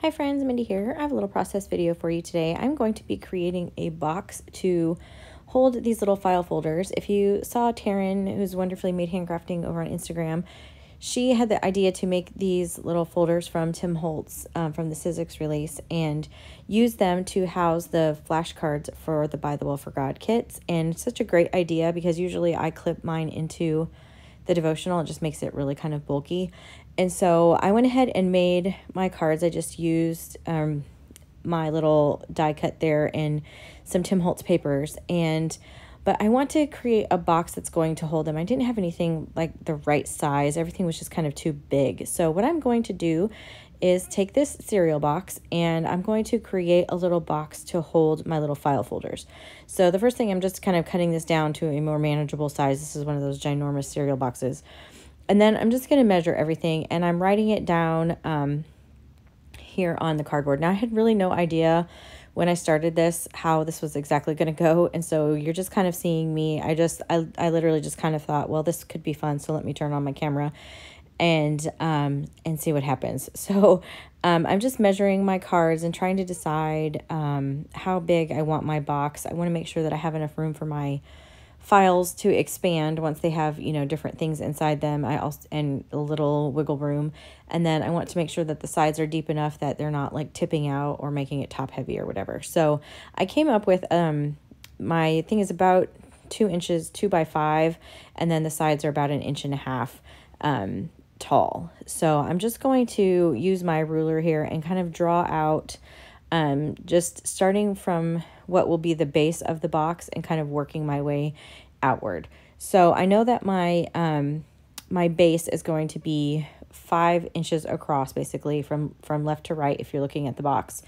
Hi friends, Mindy here. I have a little process video for you today. I'm going to be creating a box to hold these little file folders. If you saw Taryn, who's wonderfully made handcrafting over on Instagram, she had the idea to make these little folders from Tim Holtz from the Sizzix release and use them to house the flashcards for the By the Will for God kits. And it's such a great idea because usually I clip mine into the devotional. It just makes it really kind of bulky. And so I went ahead and made my cards. I just used my little die cut there and some Tim Holtz papers. But I want to create a box that's going to hold them. I didn't have anything like the right size. Everything was just kind of too big. So what I'm going to do is take this cereal box and I'm going to create a little box to hold my little file folders. So the first thing, I'm just kind of cutting this down to a more manageable size. This is one of those ginormous cereal boxes. And then I'm just going to measure everything and I'm writing it down here on the cardboard. Now I had really no idea when I started this how this was exactly going to go, and so you're just kind of seeing me. I literally just kind of thought, well, this could be fun, so let me turn on my camera and see what happens. So I'm just measuring my cards and trying to decide how big I want my box. I want to make sure that I have enough room for my files to expand once they have, you know, different things inside them. And a little wiggle room. And then I want to make sure that the sides are deep enough that they're not like tipping out or making it top heavy or whatever. So I came up with, my thing is about 2 inches, 2 by 5. And then the sides are about 1.5 inches, tall. So I'm just going to use my ruler here and kind of draw out, just starting from what will be the base of the box and kind of working my way outward. So I know that my my base is going to be 5 inches across, basically from left to right if you're looking at the box.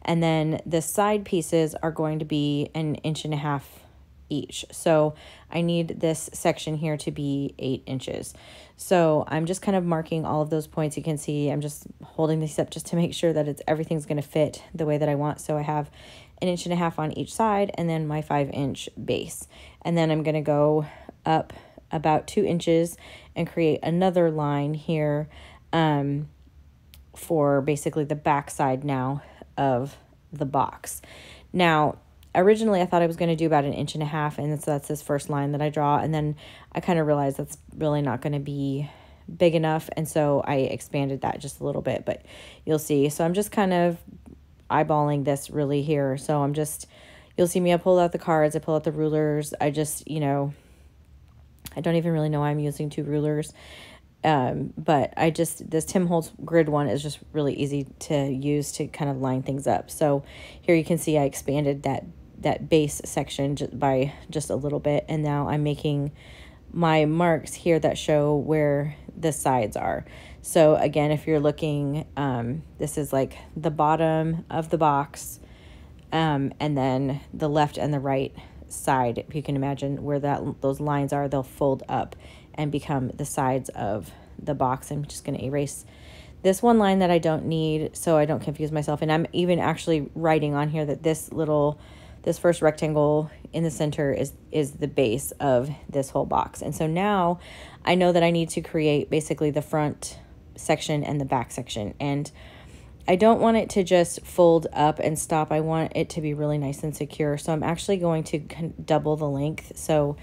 And then the side pieces are going to be 1.5 inches each. So I need this section here to be 8 inches. So I'm just kind of marking all of those points. You can see I'm just holding these up just to make sure that everything's going to fit the way that I want. So I have 1.5 inches on each side and then my 5-inch base. And then I'm going to go up about 2 inches and create another line here for basically the back side now of the box. Now, originally I thought I was going to do about 1.5 inches, and so that's this first line that I draw, and then I kind of realized that's really not going to be big enough, and so I expanded that just a little bit, but you'll see. So I'm just kind of eyeballing this really here. So you'll see me, I pull out the cards, I pull out the rulers. I just, you know, I don't even really know why I'm using 2 rulers. But this Tim Holtz grid one is just really easy to use to kind of line things up. So here you can see I expanded that base section by just a little bit. And now I'm making my marks here that show where the sides are. So again, if you're looking, this is like the bottom of the box, and then the left and the right side, if you can imagine where those lines are, they'll fold up and become the sides of the box. I'm just going to erase this one line that I don't need so I don't confuse myself. And I'm even actually writing on here that this first rectangle in the center is the base of this whole box. And so now I know that I need to create basically the front section and the back section. And I don't want it to just fold up and stop. I want it to be really nice and secure. So I'm actually going to double the length. So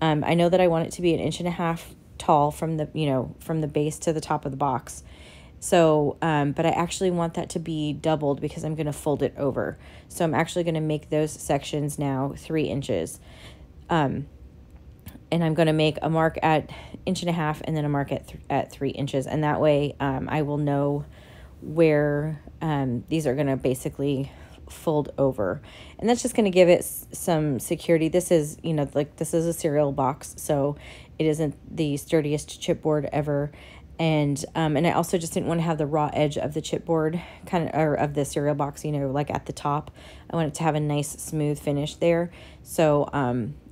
I know that I want it to be 1.5 inches tall from the base to the top of the box. So, but I actually want that to be doubled because I'm going to fold it over. So I'm actually going to make those sections now 3 inches. And I'm going to make a mark at 1.5 inches and then a mark at 3 inches. And that way, I will know where, these are going to basically fold over, and that's just going to give it some security. This is, you know, like this is a cereal box, so it isn't the sturdiest chipboard ever. And I also just didn't want to have the raw edge of the chipboard or of the cereal box, you know, like at the top. I want it to have a nice smooth finish there. So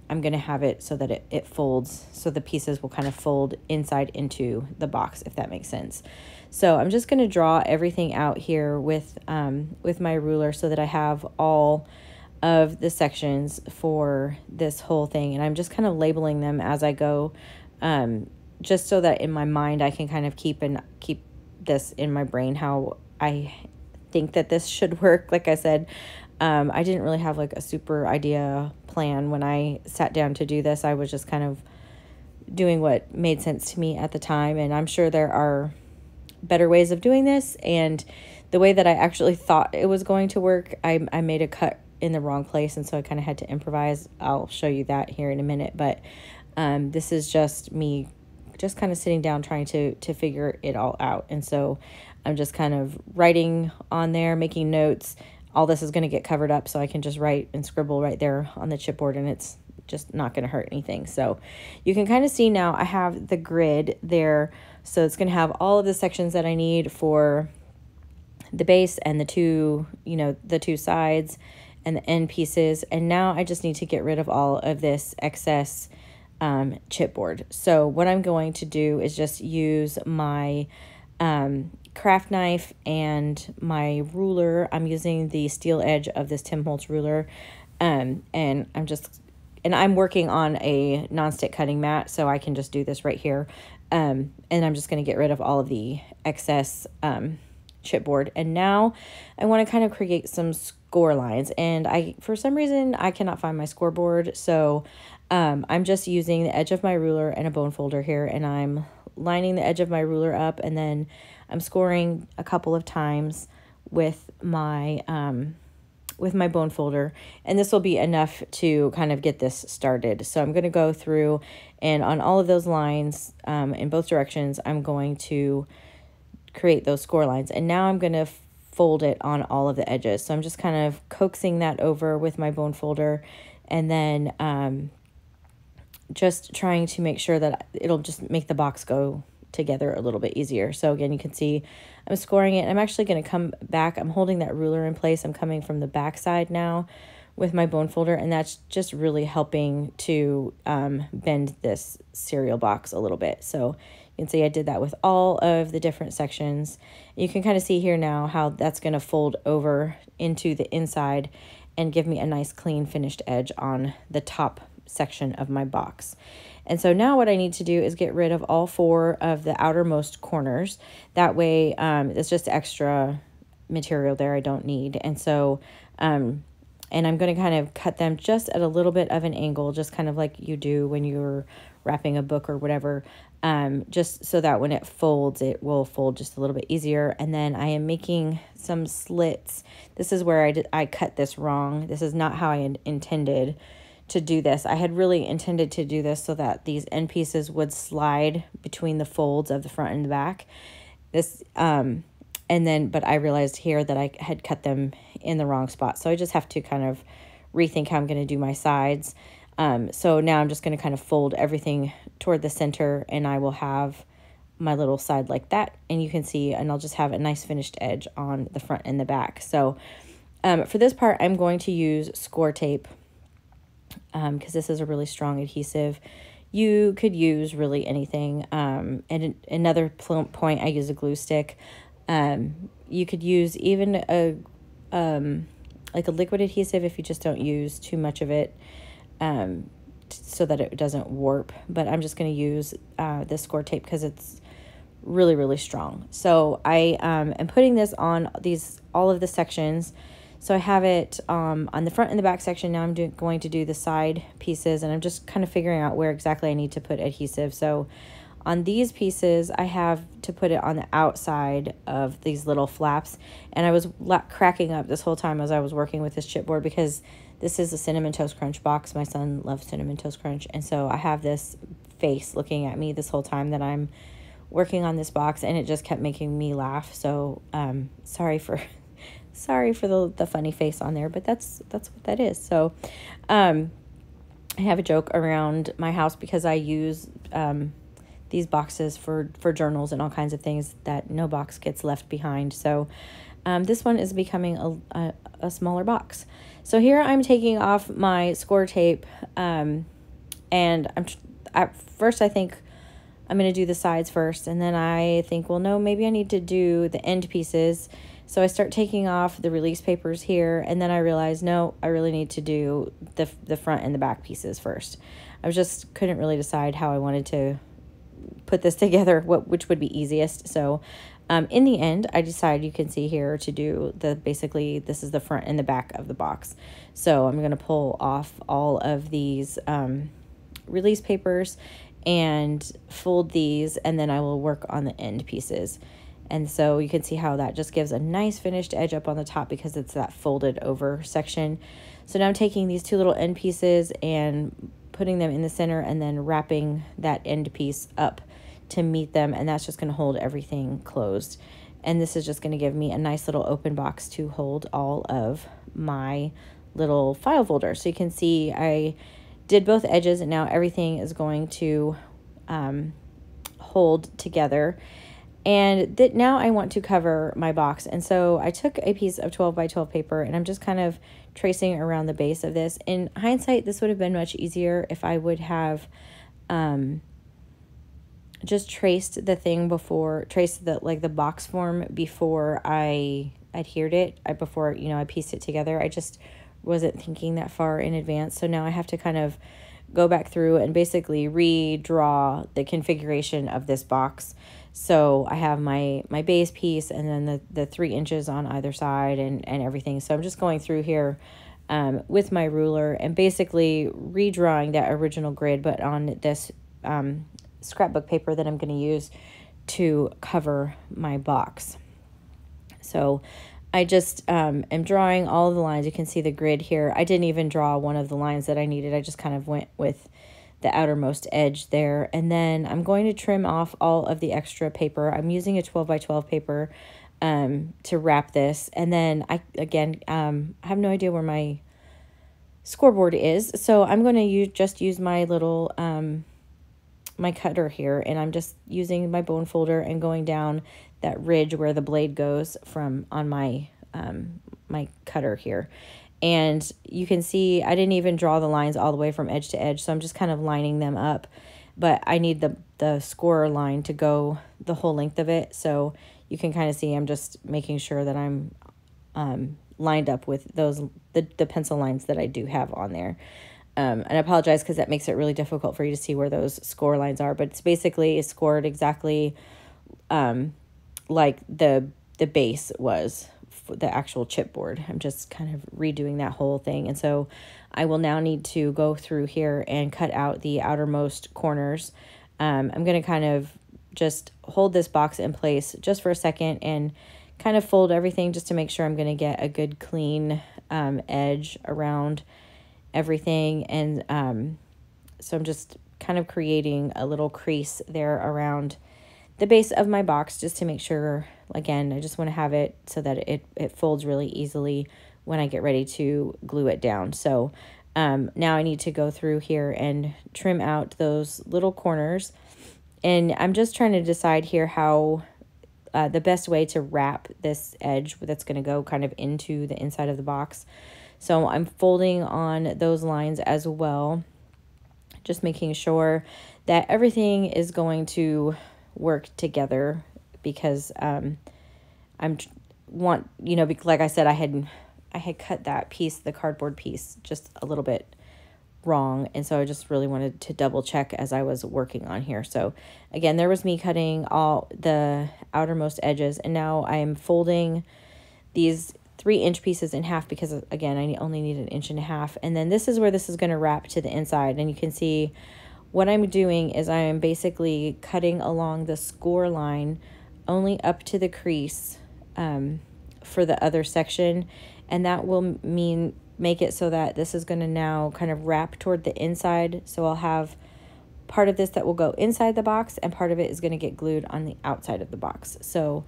I'm going to have it so that it folds, so the pieces will kind of fold inside into the box, if that makes sense. So I'm just going to draw everything out here with my ruler so that I have all of the sections for this whole thing. And I'm just kind of labeling them as I go, just so that in my mind I can kind of keep this in my brain how I think that this should work. Like I said, I didn't really have like a super idea plan when I sat down to do this. I was just kind of doing what made sense to me at the time, and I'm sure there are better ways of doing this. And the way that I actually thought it was going to work, I made a cut in the wrong place, and so I kind of had to improvise. I'll show you that here in a minute, but this is just me just kind of sitting down trying to figure it all out. And so I'm just kind of writing on there, making notes. All this is going to get covered up, so I can just write and scribble right there on the chipboard, and it's just not going to hurt anything. So you can kind of see now I have the grid there. So it's going to have all of the sections that I need for the base and the two sides and the end pieces. And now I just need to get rid of all of this excess chipboard. So what I'm going to do is just use my craft knife and my ruler. I'm using the steel edge of this Tim Holtz ruler. And I'm working on a nonstick cutting mat, so I can just do this right here. And I'm just going to get rid of all of the excess chipboard. And now I want to kind of create some score lines. And for some reason, I cannot find my scoreboard. So I'm just using the edge of my ruler and a bone folder here, and I'm lining the edge of my ruler up, and then I'm scoring a couple of times with my bone folder, and this will be enough to kind of get this started. So I'm going to go through, and on all of those lines in both directions, I'm going to create those score lines. And now I'm going to fold it on all of the edges. So I'm just kind of coaxing that over with my bone folder, and then just trying to make sure that it'll just make the box go together a little bit easier. So again, you can see I'm scoring it. I'm actually going to come back. I'm holding that ruler in place. I'm coming from the back side now with my bone folder, and that's just really helping to bend this cereal box a little bit. So you can see I did that with all of the different sections. You can kind of see here now how that's going to fold over into the inside and give me a nice clean finished edge on the top section of my box. And so now what I need to do is get rid of all 4 of the outermost corners. That way it's just extra material there I don't need. And so, and I'm going to kind of cut them just at a little bit of an angle, just kind of like you do when you're wrapping a book or whatever, just so that when it folds, it will fold just a little bit easier. And then I am making some slits. This is where I cut this wrong. This is not how I intended to do this. I had really intended to do this so that these end pieces would slide between the folds of the front and the back. But I realized here that I had cut them in the wrong spot. So I just have to kind of rethink how I'm going to do my sides. So now I'm just going to kind of fold everything toward the center, and I will have my little side like that. And you can see, and I'll just have a nice finished edge on the front and the back. So for this part, I'm going to use score tape, because this is a really strong adhesive. You could use really anything. And another point, I use a glue stick. You could use even like a liquid adhesive if you just don't use too much of it, so that it doesn't warp. But I'm just going to use this score tape because it's really, really strong. So I am putting this on all of the sections. So I have it on the front and the back section. Now I'm going to do the side pieces, and I'm just kind of figuring out where exactly I need to put adhesive. So on these pieces, I have to put it on the outside of these little flaps. And I was cracking up this whole time as I was working with this chipboard, because this is a Cinnamon Toast Crunch box. My son loves Cinnamon Toast Crunch. And so I have this face looking at me this whole time that I'm working on this box, and it just kept making me laugh. So sorry for the funny face on there, but that's what that is. So I have a joke around my house because I use these boxes for journals and all kinds of things, that no box gets left behind. So this one is becoming a smaller box. So here I'm taking off my score tape, and at first I think I'm going to do the sides first, and then I think, well, no, maybe I need to do the end pieces. So I start taking off the release papers here, and then I realize, no, I really need to do the front and the back pieces first. I just couldn't really decide how I wanted to put this together, which would be easiest. So In the end, I decided, you can see here, to do basically this is the front and the back of the box. So I'm going to pull off all of these release papers and fold these, and then I will work on the end pieces. And so you can see how that just gives a nice finished edge up on the top because it's that folded over section. So now I'm taking these two little end pieces and putting them in the center and then wrapping that end piece up to meet them, and that's just going to hold everything closed. And this is just going to give me a nice little open box to hold all of my little file folders. So you can see I did both edges, and now everything is going to hold together. And now I want to cover my box. And so I took a piece of 12 by 12 paper, and I'm just kind of tracing around the base of this. In hindsight, this would have been much easier if I would have just traced the thing before, traced the box form before I adhered it, before, you know, I pieced it together. I just wasn't thinking that far in advance. So now I have to kind of go back through and basically redraw the configuration of this box. So I have my base piece, and then the 3 inches on either side and everything. So I'm just going through here with my ruler and basically redrawing that original grid, but on this scrapbook paper that I'm going to use to cover my box. So I just am drawing all of the lines. You can see the grid here. I didn't even draw one of the lines that I needed. I just kind of went with the outermost edge there. And then I'm going to trim off all of the extra paper. I'm using a 12 by 12 paper to wrap this. And then I have no idea where my scoreboard is. So I'm going to just use my little my cutter here, and I'm just using my bone folder and going down that ridge where the blade goes from on my my cutter here. And you can see I didn't even draw the lines all the way from edge to edge, so I'm just kind of lining them up. But I need the scorer line to go the whole length of it, so you can kind of see I'm just making sure that I'm lined up with the pencil lines that I do have on there. And I apologize because that makes it really difficult for you to see where those score lines are, but it's basically scored exactly like the base was, the actual chipboard. I'm just kind of redoing that whole thing. And so I will now need to go through here and cut out the outermost corners. I'm going to kind of just hold this box in place just for a second and kind of fold everything just to make sure I'm going to get a good clean edge around everything. And so I'm just kind of creating a little crease there around the base of my box just to make sure, again, I just want to have it so that it folds really easily when I get ready to glue it down. So now I need to go through here and trim out those little corners. And I'm just trying to decide here how the best way to wrap this edge that's going to go kind of into the inside of the box. So I'm folding on those lines as well, just making sure that everything is going to work together, because like I said, I had cut that piece, the cardboard piece, just a little bit wrong, and so I just really wanted to double check as I was working on here. So again, there was me cutting all the outermost edges, and now I am folding these 3-inch pieces in half because, again, I only need 1.5 inches, and then this is where this is going to wrap to the inside. And you can see what I'm doing is I am basically cutting along the score line only up to the crease for the other section, and that will make it so that this is going to now kind of wrap toward the inside. So I'll have part of this that will go inside the box, and part of it is going to get glued on the outside of the box. So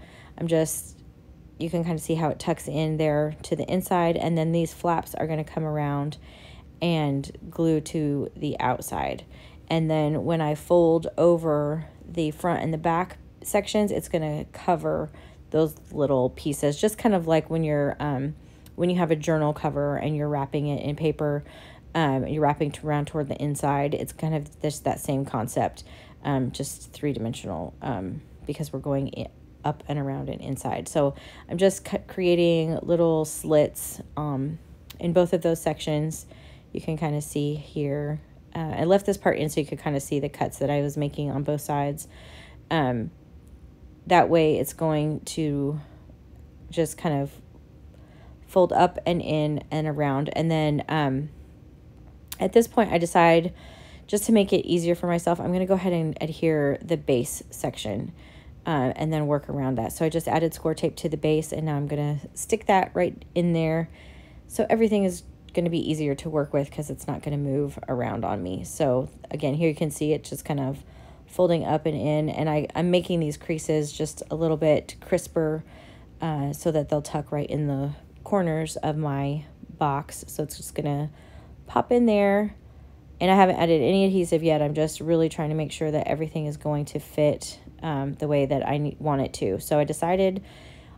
you can kind of see how it tucks in there to the inside, and then these flaps are going to come around and glue to the outside. And then when I fold over the front and the back sections, it's going to cover those little pieces, just kind of like when you're when you have a journal cover and you're wrapping it in paper, you're wrapping around toward the inside. It's kind of just that same concept, just 3-dimensional, because we're going up and around and inside. So I'm just creating little slits in both of those sections. You can kind of see here. I left this part in so you could kind of see the cuts that I was making on both sides. that way it's going to just kind of fold up and in and around. And then at this point, I decide, just to make it easier for myself, I'm going to go ahead and adhere the base section and then work around that. So I just added score tape to the base, and now I'm going to stick that right in there. So everything is going to be easier to work with because it's not going to move around on me. So again, here you can see it just kind of folding up and in, and I'm making these creases just a little bit crisper so that they'll tuck right in the corners of my box. So it's just going to pop in there. And I haven't added any adhesive yet. I'm just really trying to make sure that everything is going to fit the way that I want it to. So I decided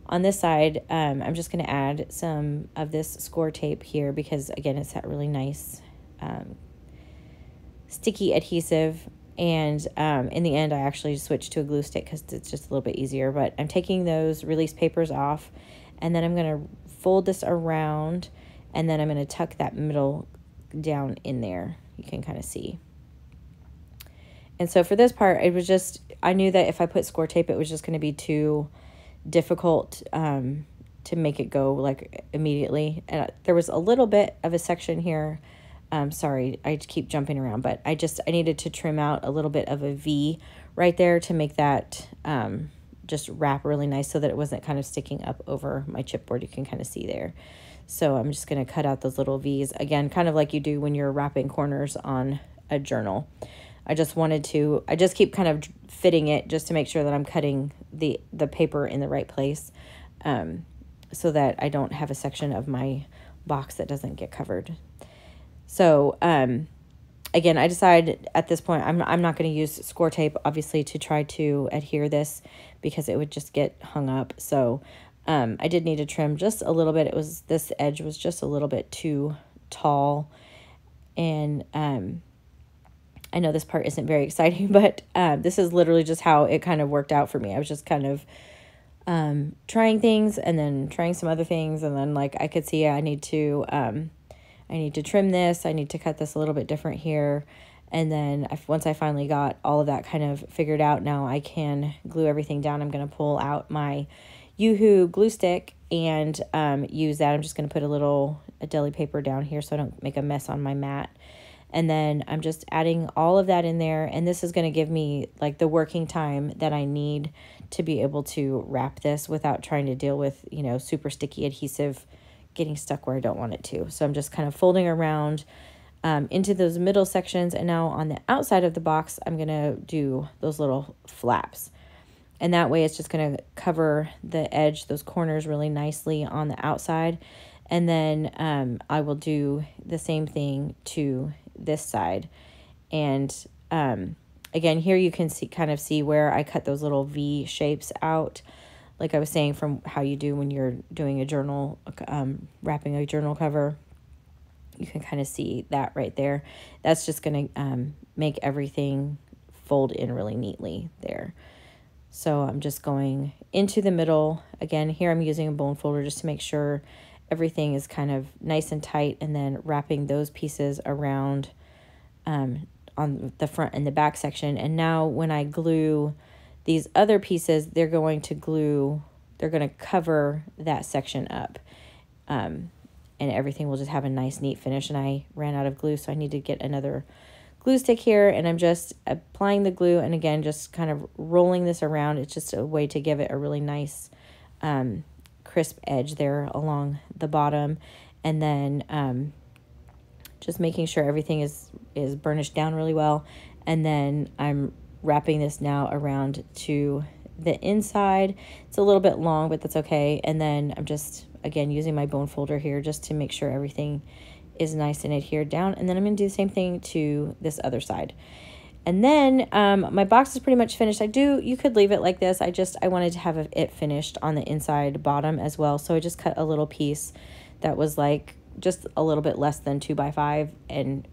on this side, I'm just going to add some of this score tape here because, again, it's that really nice sticky adhesive. And in the end, I actually switched to a glue stick because it's just a little bit easier. But I'm taking those release papers off, and then I'm going to fold this around, and then I'm going to tuck that middle down in there. You can kind of see. And so for this part, it was just, I knew that if I put score tape, it was just going to be too difficult to make it go like immediately. And there was a little bit of a section here. Sorry, I keep jumping around, but I needed to trim out a little bit of a V right there to make that just wrap really nice so that it wasn't kind of sticking up over my chipboard. You can kind of see there. So I'm just going to cut out those little V's, again, kind of like you do when you're wrapping corners on a journal. I just keep kind of fitting it just to make sure that I'm cutting the paper in the right place so that I don't have a section of my box that doesn't get covered. So again, I decided at this point I'm not going to use score tape, obviously, to try to adhere this because it would just get hung up. So I did need to trim just a little bit. This edge was just a little bit too tall. And I know this part isn't very exciting, but this is literally just how it kind of worked out for me. I was just kind of trying things and then trying some other things. And then like I could see I need to trim this. I need to cut this a little bit different here. And then once I finally got all of that kind of figured out, now I can glue everything down. I'm going to pull out my Yoo-hoo glue stick and use that. I'm just going to put a deli paper down here so I don't make a mess on my mat. And then I'm just adding all of that in there. And this is going to give me like the working time that I need to be able to wrap this without trying to deal with, you know, super sticky adhesive getting stuck where I don't want it to. So I'm just kind of folding around into those middle sections. And now on the outside of the box, I'm going to do those little flaps. And that way it's just going to cover the edge, those corners really nicely on the outside. And then I will do the same thing to this side. And again, here you can kind of see where I cut those little V shapes out. Like I was saying, from how you do when you're doing a journal, wrapping a journal cover. You can kind of see that right there. That's just going to make everything fold in really neatly there. So I'm just going into the middle. Again, here I'm using a bone folder just to make sure everything is kind of nice and tight, and then wrapping those pieces around on the front and the back section. And now when I glue these other pieces, they're going to cover that section up. And everything will just have a nice, neat finish. And I ran out of glue, so I need to get another glue stick here, and I'm just applying the glue, and again, just kind of rolling this around. It's just a way to give it a really nice crisp edge there along the bottom. And then just making sure everything is burnished down really well. And then I'm wrapping this now around to the inside. It's a little bit long, but that's okay. And then I'm just, again, using my bone folder here just to make sure everything is nice and adhered down. And then I'm going to do the same thing to this other side. And then my box is pretty much finished. You could leave it like this. I wanted to have it finished on the inside bottom as well. So I just cut a little piece that was like just a little bit less than 2 by 5. And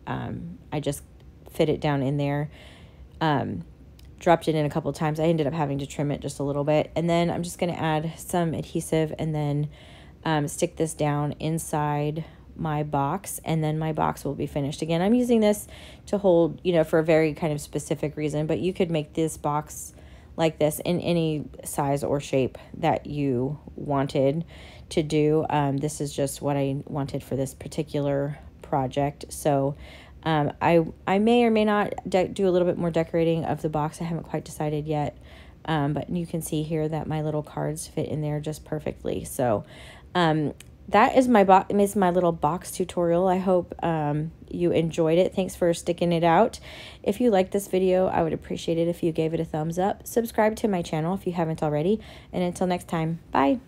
I just fit it down in there. Dropped it in a couple times. I ended up having to trim it just a little bit. And then I'm just going to add some adhesive and then stick this down inside my box, and then my box will be finished. Again, I'm using this to hold, for a very kind of specific reason, but you could make this box like this in any size or shape that you wanted to do. This is just what I wanted for this particular project. So I may or may not do a little bit more decorating of the box. I haven't quite decided yet. But you can see here that my little cards fit in there just perfectly. So that is my little box tutorial. I hope you enjoyed it. Thanks for sticking it out. If you liked this video, I would appreciate it if you gave it a thumbs up. Subscribe to my channel if you haven't already. And until next time, bye.